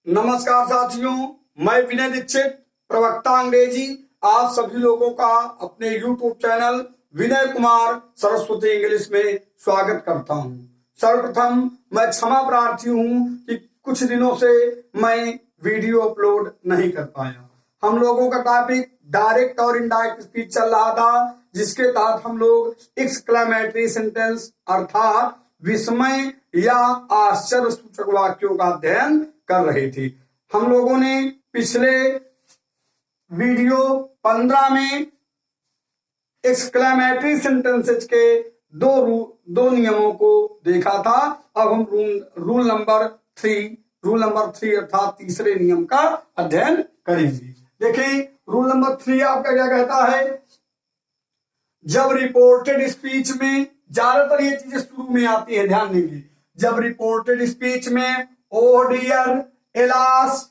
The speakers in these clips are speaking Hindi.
नमस्कार साथियों, मैं विनय दीक्षित, प्रवक्ता अंग्रेजी, आप सभी लोगों का अपने YouTube channel Vinay Kumar Saraswati English में स्वागत करता हूं। सर्वप्रथम मैं क्षमा प्रार्थी हूं कि कुछ दिनों से मैं वीडियो अपलोड नहीं कर पाया। हम लोगों का टॉपिक डायरेक्ट और इनडायरेक्ट स्पीच चल रहा था, जिसके तहत हम लोग एक्सक्लेमेटरी सेंटेंस अर्थात विस्मय या आश्चर्य सूचक वाक्यों का अध्ययन कर रहे थे। हम लोगों ने पिछले वीडियो 15 में एक्सक्लेमेटरी सेंटेंसेस के दो नियमों को देखा था। अब हम रूल नंबर 3 अर्थात तीसरे नियम का अध्ययन करेंगे। देखिए, रूल नंबर 3 आपका क्या कहता है? जब रिपोर्टेड स्पीच में, ज्यादातर ये चीजें शुरू में आती है, ध्यान देंगे। जब रिपोर्टेड स्पीच में ओ डियर, एलास,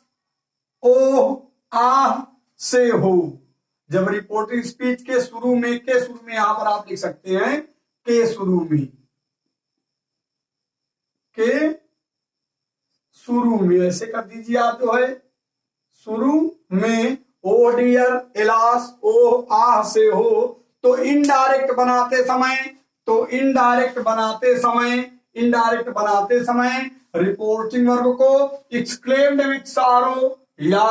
ओ, आह से हो, जब रिपोर्टेड स्पीच के शुरू में यहां पर आप लिख सकते हैं के शुरू में ऐसे कर दीजिए आप, जो है शुरू में ओ डियर, एलास, ओ, आह से हो, तो इनडायरेक्ट बनाते समय रिपोर्टिंग वर्ब को एक्सक्लेम्ड विथ सारो या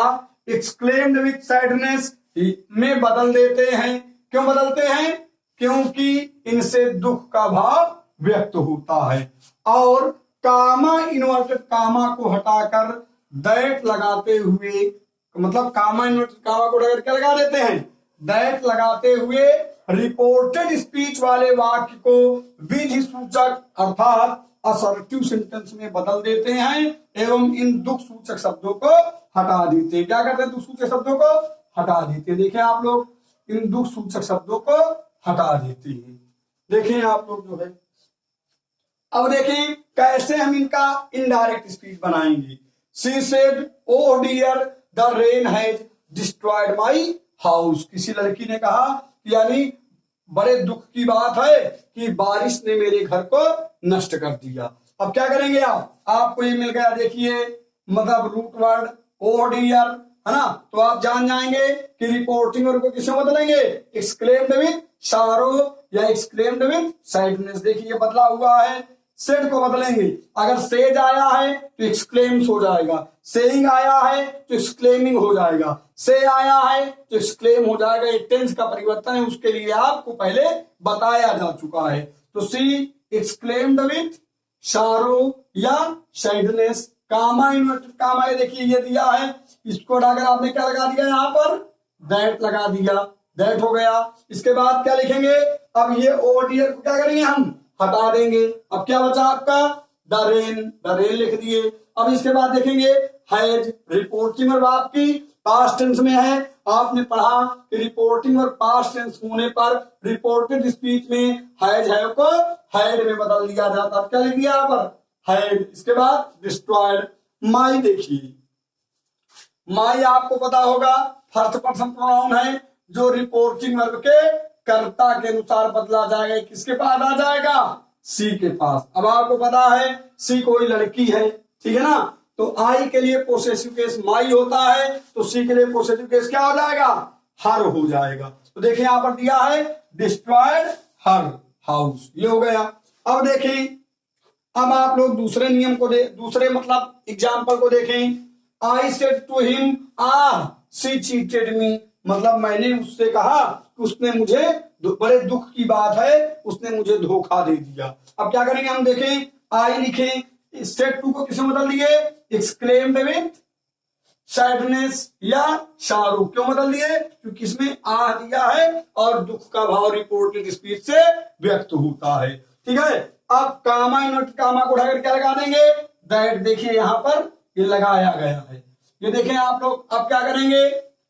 एक्सक्लेम्ड विथ सैडनेस में बदल देते हैं। क्यों बदलते हैं? क्योंकि इनसे दुख का भाव व्यक्त होता है। और कामा, इन्वर्टेड कामा को हटाकर दैट लगाते हुए, मतलब कामा इन्वर्टेड कामा को हटाकर क्या लगा देते हैं? दैट लगाते हुए रिपोर्टेड स्पीच वाले वाक्य को विधि सूचक अर्थात असर्टिव सेंटेंस में बदल देते हैं एवं इन दुख सूचक शब्दों को हटा देते हैं। क्या करते हैं? दुख सूचक शब्दों को हटा देते हैं। देखिए आप लोग, इन दुख सूचक शब्दों को हटा देते हैं। देखिए आप लोग जो है, अब देखिए कैसे हम इनका इनडायरेक्ट स्पीच बनाएंगे। She said, oh dear, the rain has destroyed my house. किसी लड़की ने कहा, यानी बड़े दुख की बात है कि बारिश ने मेरे घर को नष्ट कर दिया। अब क्या करेंगे आप? आपको ये मिल गया, देखिए, मतलब रूट वर्ड ओ डियर, है ना? तो आप जान जाएंगे कि रिपोर्टिंग वर्ब को किससे बदलेंगे? एक्सक्लेम्ड विथ सारो या एक्सक्लेम्ड विथ सैडनेस। देखिए ये बदला हुआ है। सेड को बदलेंगे, अगर सेज आया है तो एक्सक्लेम्स हो जाएगा, सेइंग आया है तो एक्सक्लेमिंग हो जाएगा, से आया है तो एक्सक्लेम हो जाएगा। ये टेंस का परिवर्तन है, उसके लिए आपको पहले बताया जा चुका है। तो सी एक्सक्लेम्ड विथ सारो या सैडनेस। कामा, इन्वर्टेड कामा, ये देखिए ये दिया है, इसको अगर आपने क्या लगा दिया यहाँ पर? दैट लगा दिया, दैट हो गया। इसके बाद क्या लिखेंगे? अब ये ओ डियर को क्या करेंगे? हम हटा देंगे। अब क्या बचा आपका? द रेन लिख दिए। अब इसके बाद देखेंगे हैज, रिपोर्टिंग वर्ब आपकी पास्ट टेंस में है। आपने पढ़ा कि रिपोर्टिंग वर्ब पास्ट टेंस होने पर रिपोर्टेड स्पीच में हैज है को हैड में बदल दिया जाता। क्या लिख दिया यहाँ पर? हैड। इसके बाद डिस्ट्रॉयड। माई, देखिए माई आपको पता होगा फर्स्ट पर्सन प्रोनाउन है, जो रिपोर्टिंग वर्ब के कर्ता के अनुसार बदला जाएगा। किसके पास आ जाएगा? सी के पास। अब आपको पता है सी कोई लड़की है, ठीक है ना? तो आई के लिए पोसेसिव केस माई होता है, तो सी के लिए पोसेसिव केस क्या हो जाएगा? हर हो जाएगा। तो देखिए यहां पर दिया है डिस्ट्रॉयड हर हाउस, ये हो गया। अब देखें, अब आप लोग दूसरे नियम को दूसरे मतलब एग्जाम्पल को देखें। I said to him, she cheated me, मतलब मैंने उससे कहा कि उसने मुझे, बड़े दुख की बात है, उसने मुझे धोखा दे दिया। अब क्या करेंगे हम? देखें, आई लिखें, सेड टू को किसे बदल दिए? एक्सक्लेम्ड विथ सैडनेस या शारू। क्यों बदल दिए? क्योंकि इसमें आ दिया है और दुख का भाव रिपोर्टेड स्पीच से व्यक्त होता है, ठीक है। अब कामा, इन्वर्टेड कामा को उठाकर क्या लगा देंगे? दैट। देखिए यहां पर ये लगाया गया है, ये देखें आप लोग। अब क्या करेंगे?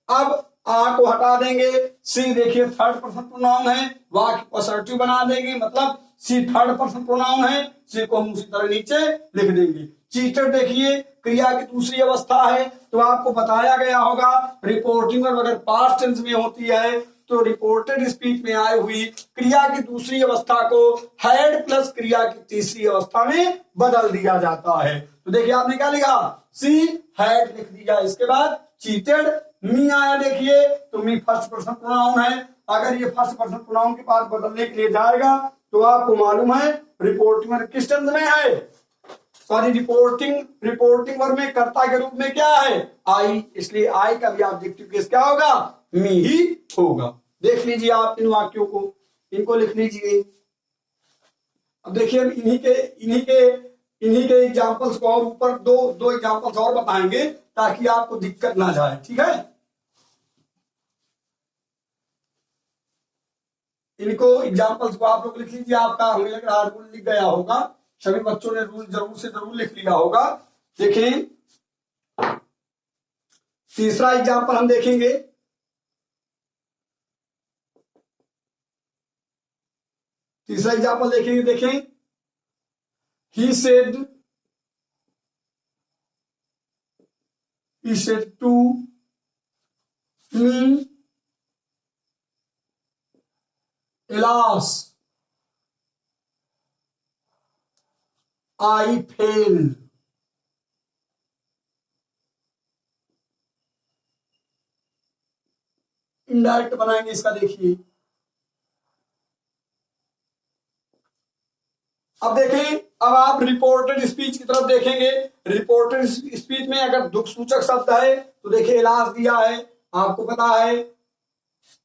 अब आ को हटा देंगे। सी देखिए थर्ड पर्सन प्रोनाउन है, वाक्य को असर्टिव बना देंगे, मतलब सी थर्ड पर्सन प्रोनाउन है, सी को हम उसी तरह नीचे लिख देंगे। चीटर देखिए क्रिया की दूसरी अवस्था है, तो आपको बताया गया होगा रिपोर्टिंग वर्ब अगर पास्ट टेंस में होती है तो रिपोर्टेड स्पीच में आई हुई क्रिया की दूसरी अवस्था को हैड प्लस क्रिया की तीसरी अवस्था में बदल दिया जाता है। तो देखिए आपने क्या लिखा? सी हैड लिख दिया। इसके बाद चीटेड, मी आया देखिए, तो मी फर्स्ट पर्सन प्रोनाउन है। अगर ये फर्स्ट पर्सन प्रोनाउन के पास बदलने के लिए जाएगा तो आपको मालूम है रिपोर्टिंग वर्ब किस टेंस में है, सॉरी रिपोर्टिंग वर्ब में कर्ता के रूप में क्या है, आई, इसलिए आई का भी ऑब्जेक्टिव केस क्या होगा, मी ही होगा। देख लीजिए आप इन वाक्यों को, इनको लिख लीजिए। अब देखिए हम इन्हीं के एग्जांपल्स को और ऊपर दो एग्जांपल्स और बताएंगे ताकि आपको दिक्कत ना जाए, ठीक है। इनको एग्जांपल्स को आप लोग लिख लीजिए। आपका हमें लग रहा है रूल लिख गया होगा, सभी बच्चों ने रूल जरूर से जरूर लिख लिया होगा। देखें तीसरा एग्जांपल हम देखेंगे। तीसरा एग्जांपल देखेंगे, देखें he said to me, alas I failed। Indirect बनाएंगे इसका, देखिए। अब देखें, अब आप रिपोर्टेड स्पीच की तरफ देखेंगे। रिपोर्टेड स्पीच में अगर दुख सूचक शब्द है तो देखिए एलास दिया है, आपको पता है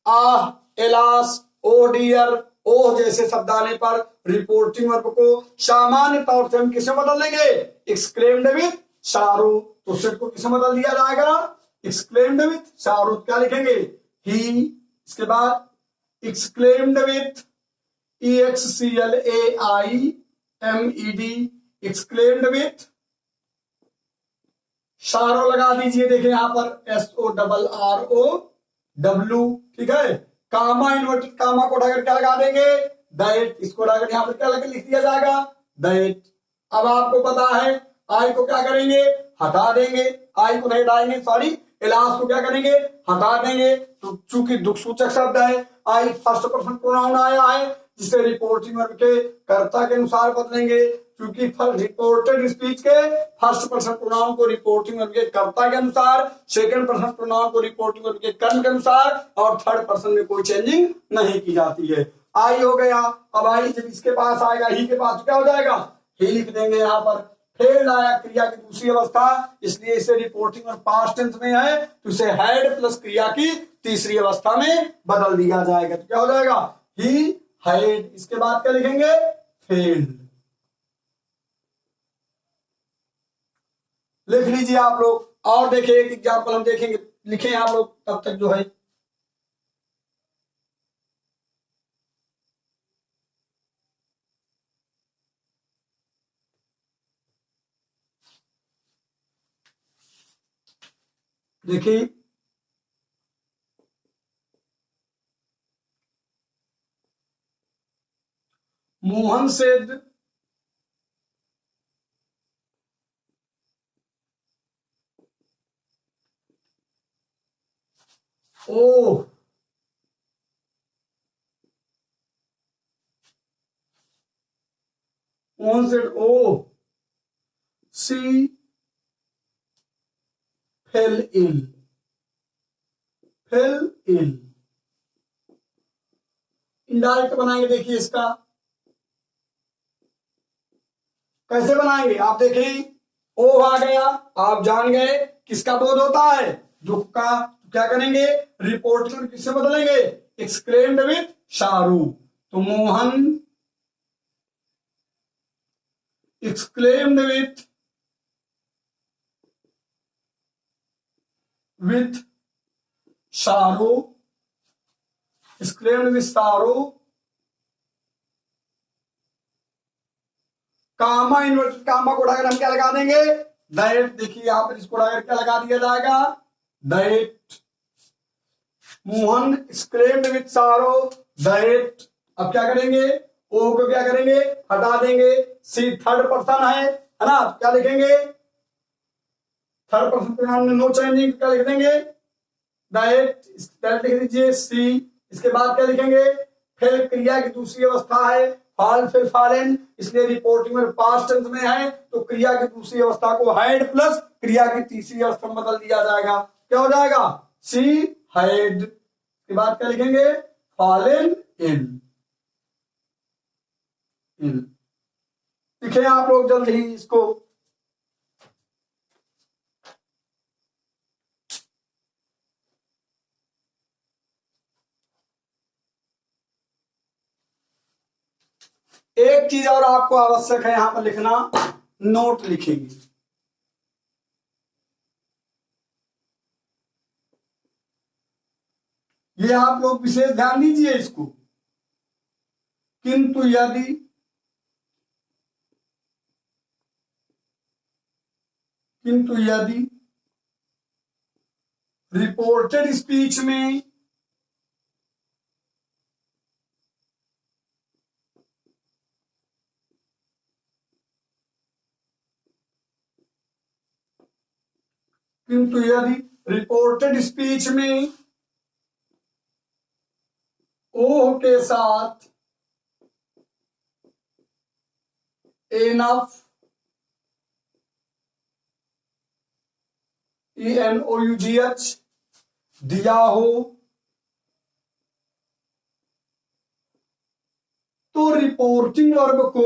आह, एलास, ओ डियर, ओ जैसे शब्द आने पर रिपोर्टिंग वर्ब को सामान्य तौर से हम किसे बदल देंगे, एक्सक्लेम्ड विथ शारू। तो सेट को किसे बदल दिया जाएगा, एक्सक्लेम्ड विथ शारू। क्या लिखेंगे, ही, इसके बाद exclaimed with EXCLAIMED, exclaimed with शारो लगा दीजिए। देखिए यहां पर SORROW, ठीक है। कामा, इन्वर्टेड कामा को उठाकर क्या लगा देंगे, दैट। इसको उठाकर यहां पर क्या लिख दिया जाएगा, दैट। अब आपको पता है आई को क्या करेंगे, हटा देंगे। आई को नहीं हटाएंगे, सॉरी, एलास को क्या करेंगे, हटा देंगे। तो चूंकि दुख सूचक शब्द है, आई फर्स्ट पर्सन प्रोनाउन आया है जिसे रिपोर्टिंग वर्ब के कर्ता के अनुसार बदलेंगे। क्योंकि रिपोर्टेड स्पीच के फर्स्ट पर्सन प्रोनाउन को रिपोर्टिंग वर्ब के कर्ता के अनुसार, सेकंड पर्सन प्रोनाउन को रिपोर्टिंग वर्ब के कर्म के अनुसार, और थर्ड पर्सन में कोई चेंजिंग नहीं की जाती है। आई हो गया। अब आई जब इसके पास आएगा, ही के पास क्या हो जाएगा, ही लिख देंगे। यहाँ पर फेल्ड आया, क्रिया की दूसरी अवस्था, इसलिए इसे रिपोर्टिंग और पास्ट टेंस में है तो इसे हैड प्लस क्रिया की तीसरी अवस्था में बदल दिया जाएगा। तो क्या हो जाएगा, ही हैड। इसके बाद क्या लिखेंगे, फेल्ड। लिख लीजिए आप लोग। और देखिए एक एग्जाम्पल हम देखेंगे, लिखें आप लोग तब तक जो है। देखिए Mohan said oh Mohan said oh she fell ill। Indirect बनाएंगे। देखिए इसका कैसे बनाएंगे, आप देखें, ओ आ गया, आप जान गए किसका बोध होता है, दुख का। क्या करेंगे, रिपोर्ट में किससे बदलेंगे, एक्सक्लेम्ड विथ शारू। तो Mohan exclaimed with sorrow, exclaimed with sorrow, comma, inverted comma को उठाकर हम क्या लगा देंगे, दैट। देखिए यहां पर इसको उठाकर क्या लगा दिया जाएगा, दैट। मोहन एक्सक्लेम्ड विथ सारो, दैट। अब क्या करेंगे, ओ को क्या करेंगे, हटा देंगे। सी थर्ड पर्सन है ना, क्या लिखेंगे, थर्ड पर्सन प्रोनाउन में नो चेंजिंग, क्या लिख देंगे, दैट। लिख दीजिए सी। इसके बाद क्या लिखेंगे, फिर क्रिया की दूसरी अवस्था है, फाल फिर फालेन, इसलिए रिपोर्टिंग में पास्ट टेंस में है तो क्रिया की दूसरी अवस्था को हैड प्लस क्रिया की तीसरी अवस्था में बदल दिया जाएगा। क्या हो जाएगा? शी हैड के बाद क्या लिखेंगे? Fallen in. लिखे आप लोग जल्द ही इसको। एक चीज और आपको आवश्यक है यहां पर लिखना, नोट लिखेंगे। ये आप लोग विशेष ध्यान दीजिए इसको। किंतु यदि रिपोर्टेड स्पीच में ओह के साथ एनफ ENOUGH दिया हो तो रिपोर्टिंग वर्ब को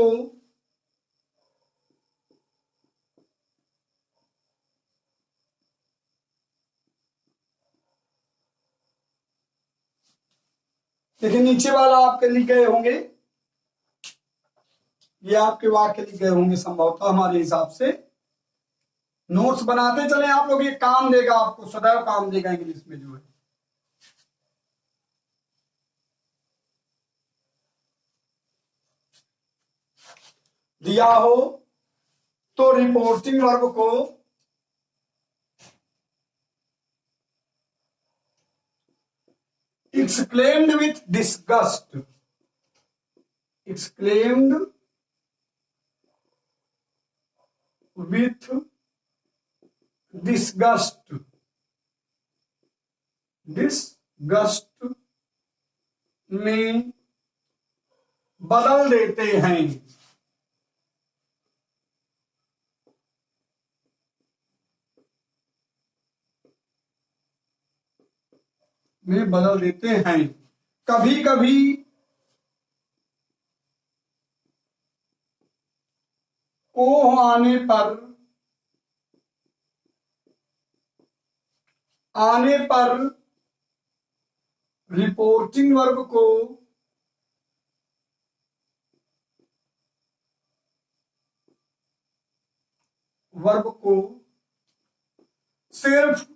देखिए नीचे वाला आपके लिख गए होंगे, ये आपके वाक्य लिख गए होंगे संभवतः हमारे हिसाब से। नोट्स बनाते चले आप लोग, ये काम देगा आपको, सदैव काम देगा इंग्लिश में जो है। दिया हो तो रिपोर्टिंग वर्ब को exclaimed with disgust, exclaimed with disgust में बदल देते हैं। में बदल देते हैं। कभी कभी ओह आने पर रिपोर्टिंग वर्ब को सिर्फ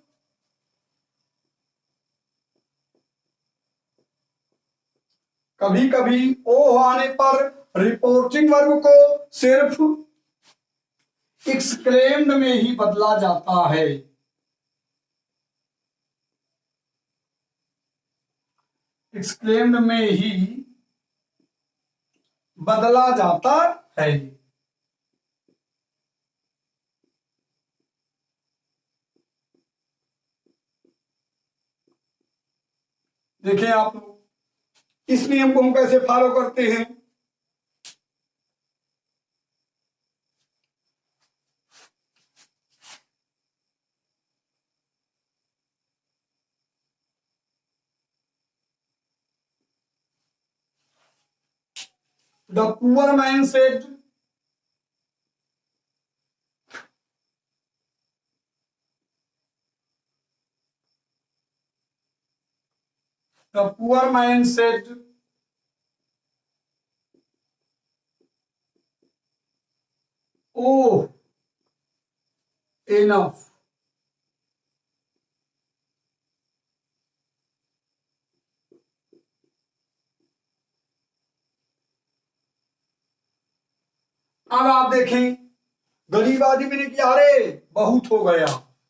कभी कभी ओह आने पर रिपोर्टिंग वर्ब को सिर्फ एक्सक्लेम्ड में ही बदला जाता है। एक्सक्लेम्ड में ही बदला जाता है। देखिए आप लोग इस नियम को हम कैसे फॉलो करते हैं। The poor man said, the poor man said, oh, enough. अब आप देखें, गरीब आदमी ने किया, अरे बहुत हो गया,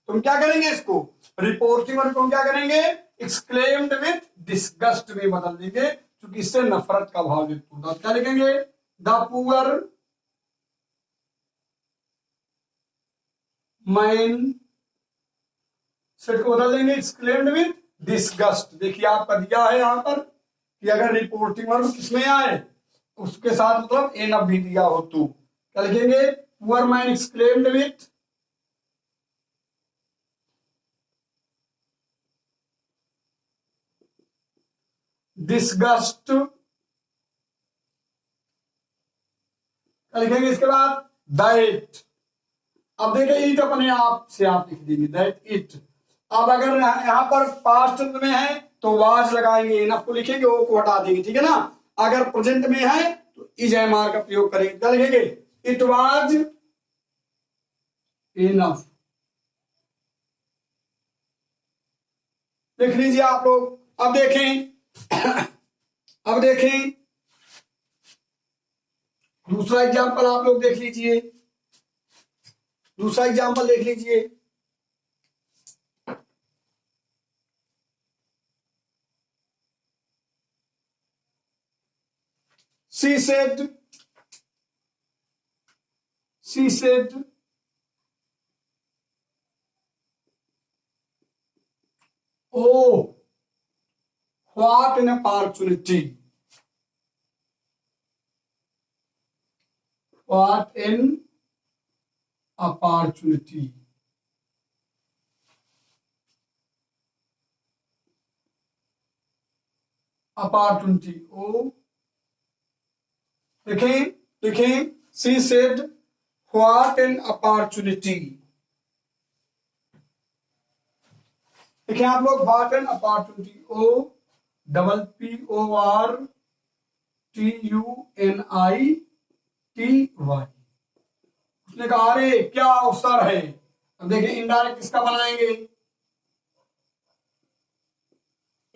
तुम क्या करेंगे इसको रिपोर्टिंग वर्ब को क्या करेंगे एक्सक्लेम्ड विथ डिस्गस्ट में बदल देंगे, क्योंकि इससे नफरत का भाव व्यक्त होगा। क्या लिखेंगे? द पुअर मैन सेट को बदल देंगे एक्सक्लेम्ड विथ डिस्गस्ट। देखिए आपका दिया है यहां पर कि अगर रिपोर्टिंग वर्ब किसमें आए उसके साथ मतलब एन अब भी दिया हो तो क्या लिखेंगे? Poor man exclaimed with disgust लिखेंगे। इसके बाद दैट, अब देखिए इट अपने आप से आप लिख देंगे दैट इट। अब अगर यहाँ पर पास्ट में है तो वाज लगाएंगे, इनफ को लिखेंगे, ओ को हटा देंगे, ठीक है ना। अगर प्रेजेंट में है तो इज एम आर का प्रयोग करेंगे, क्या लिखेंगे, इट वाज इनफ। लिख लीजिए आप लोग। अब देखें अब देखें दूसरा एग्जाम्पल आप लोग देख लीजिए, दूसरा एग्जाम्पल देख लीजिए। she said oh what an opportunity, what an opportunity। Opportunity O लिखें, लिखें she said what an opportunity। लिखें आप लोग what an opportunity, O double P O R T U N I T Y. उसने कहा अरे क्या अवसर है। अब देखिए इनडायरेक्ट किसका बनाएंगे,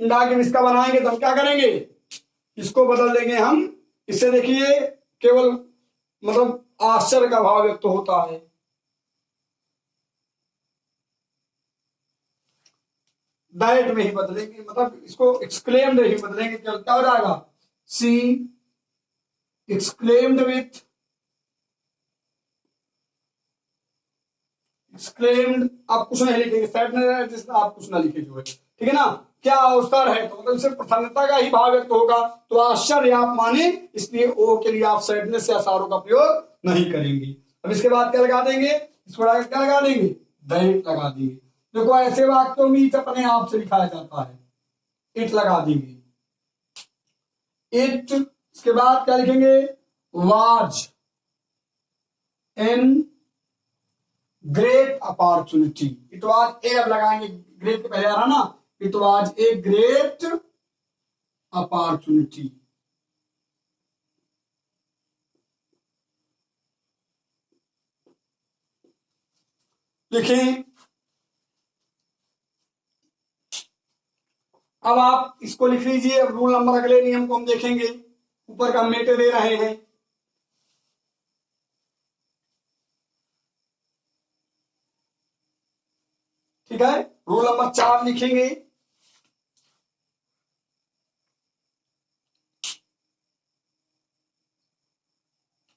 इनडायरेक्ट किसका बनाएंगे तो हम क्या करेंगे, इसको बदल देंगे हम। इससे देखिए केवल मतलब आश्चर्य का भाव व्यक्त होता है। डायरेक्ट में ही बदलेंगे, मतलब इसको एक्सक्लेम्ड ही बदलेंगे, क्या हो जाएगा, सी एक्सक्लेम्ड विथ एक्सक्लेम्ड। आप कुछ नहीं लिखेंगे, सैडनेस आप कुछ ना लिखे जो है, ठीक है ना। क्या अवसर है तो मतलब सिर्फ प्रसन्नता का ही भाव व्यक्त होगा, तो आश्चर्य आप माने, इसलिए ओ के लिए आप सैडनेस या सारो का प्रयोग नहीं करेंगे। अब इसके बाद क्या लगा देंगे, इसको क्या लगा देंगे, दैट लगा देंगे। देखो ऐसे वाक्यों में इट अपने आप से लिखाया जाता है, इट लगा देंगे इट। इसके बाद क्या लिखेंगे, was an great opportunity. It was a, अब लगाएंगे ग्रेट के पहले आ रहा ना, it was a great opportunity. लिखें। अब आप इसको लिख लीजिए। अब रूल नंबर अगले नियम को हम देखेंगे, ऊपर का मेटे दे रहे हैं। ठीक है, रूल नंबर 4 लिखेंगे।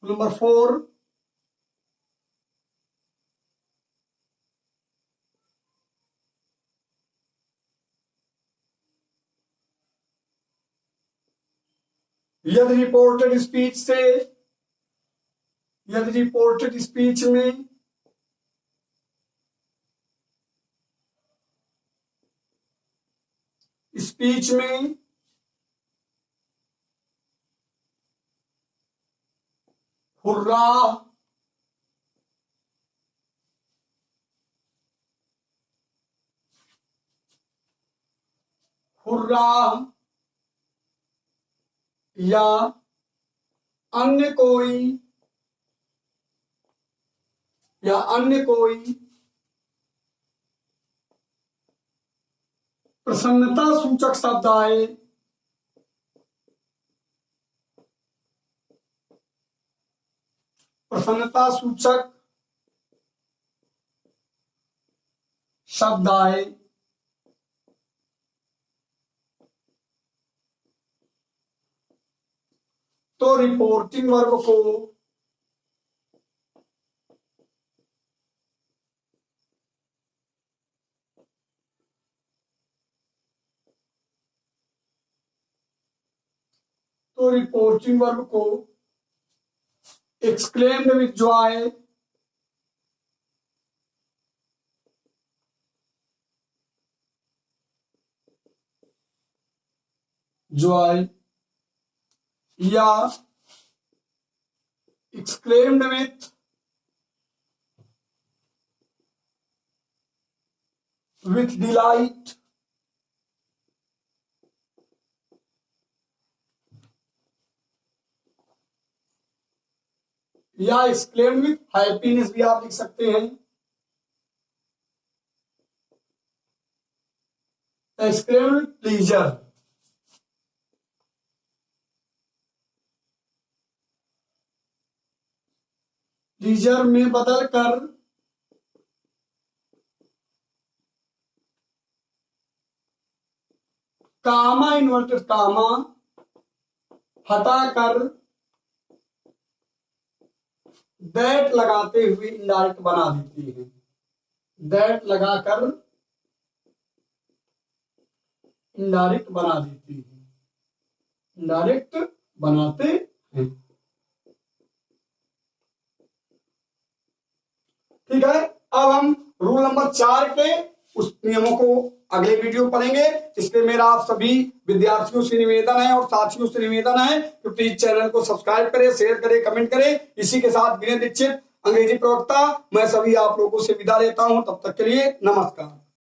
रूल नंबर 4, यदि रिपोर्टेड स्पीच से, यदि रिपोर्टेड स्पीच में स्पीच में हुर्रा हुर्रा या अन्य कोई प्रसन्नता सूचक शब्द आए, प्रसन्नता सूचक शब्द आए तो रिपोर्टिंग वर्ब को एक्सक्लेम्ड विथ जॉय joy या exclaimed with delight या exclaimed with happiness भी आप लिख सकते हैं। exclaimed with pleasure, pleasure में बदल कर कामा इन्वर्टेड कामा हटाकर दैट लगाते हुए इनडायरेक्ट बना देती है। दैट लगाकर इनडायरेक्ट बना देती है, इनडायरेक्ट बनाते हैं। ठीक है, अब हम रूल नंबर 4 के उस नियमों को अगले वीडियो में पढ़ेंगे। इसलिए मेरा आप सभी विद्यार्थियों से निवेदन है और साथियों से निवेदन है कि प्लीज चैनल को सब्सक्राइब करें, शेयर करें, कमेंट करें। इसी के साथ विनय दीक्षित अंग्रेजी प्रवक्ता मैं सभी आप लोगों से विदा लेता हूं। तब तक के लिए नमस्कार।